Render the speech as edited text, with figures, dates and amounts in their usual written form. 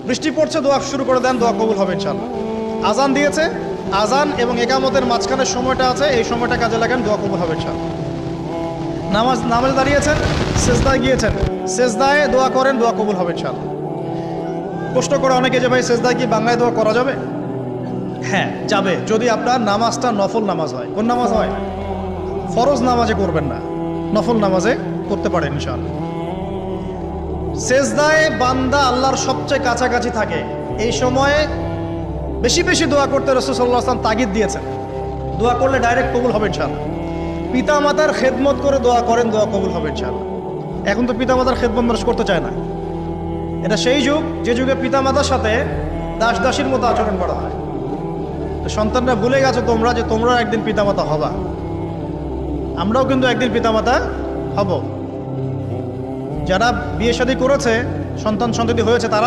বৃষ্টি পড়ছে, দোয়া শুরু করে দেন, দোয়া কবুল হবে ইনশাআল্লাহ। আজান দিয়েছে, আজান এবং একামতের মাঝখানে সময়টা আছে, এই সময়টা কাজে লাগান, দোয়া কবুল হবে ইনশাআল্লাহ। নামাজে দাঁড়িয়েছেন, সেজদায় গিয়েছেন, সেজদায় দোয়া করেন, দোয়া কবুল হবে ইনশাআল্লাহ। প্রশ্ন করে অনেকে যে ভাই সেজদায় কি বাংলায় দোয়া করা যাবে? হ্যাঁ যাবে, যদি আপনার নামাজটা নফল নামাজ হয়। কোন নামাজ হয়? ফরজ নামাজে করবেন না, নফল নামাজে করতে পারেন ইনশাআল্লাহ। সেজদায় বান্দা আল্লাহর সবচেয়ে কাছাকাছি থাকে, এই সময়ে বেশি বেশি দোয়া করতে রাসূল সাল্লাল্লাহু আলাইহি ওয়াসাল্লাম তাগিদ দিয়েছেন। দোয়া করলে ডাইরেক্ট কবুল হবে ইনশাআল্লাহ। পিতা মাতার খেদমত করে দোয়া করেন, দোয়া কবুল হবে ইনশাআল্লাহ। এখন তো পিতা মাতার খেদমত মানুষ করতে চায় না। এটা সেই যুগ যে যুগে পিতা মাতার সাথে দাস দাসীর মতো আচরণ করা হয়। তো সন্তানরা ভুলে গেছো তোমরা যে তোমরা একদিন পিতামাতা হবা। আমরাও কিন্তু একদিন পিতামাতা হব। যারা বিয়ে শাদী করেছে, সন্তান সন্ততি হয়েছে, তারা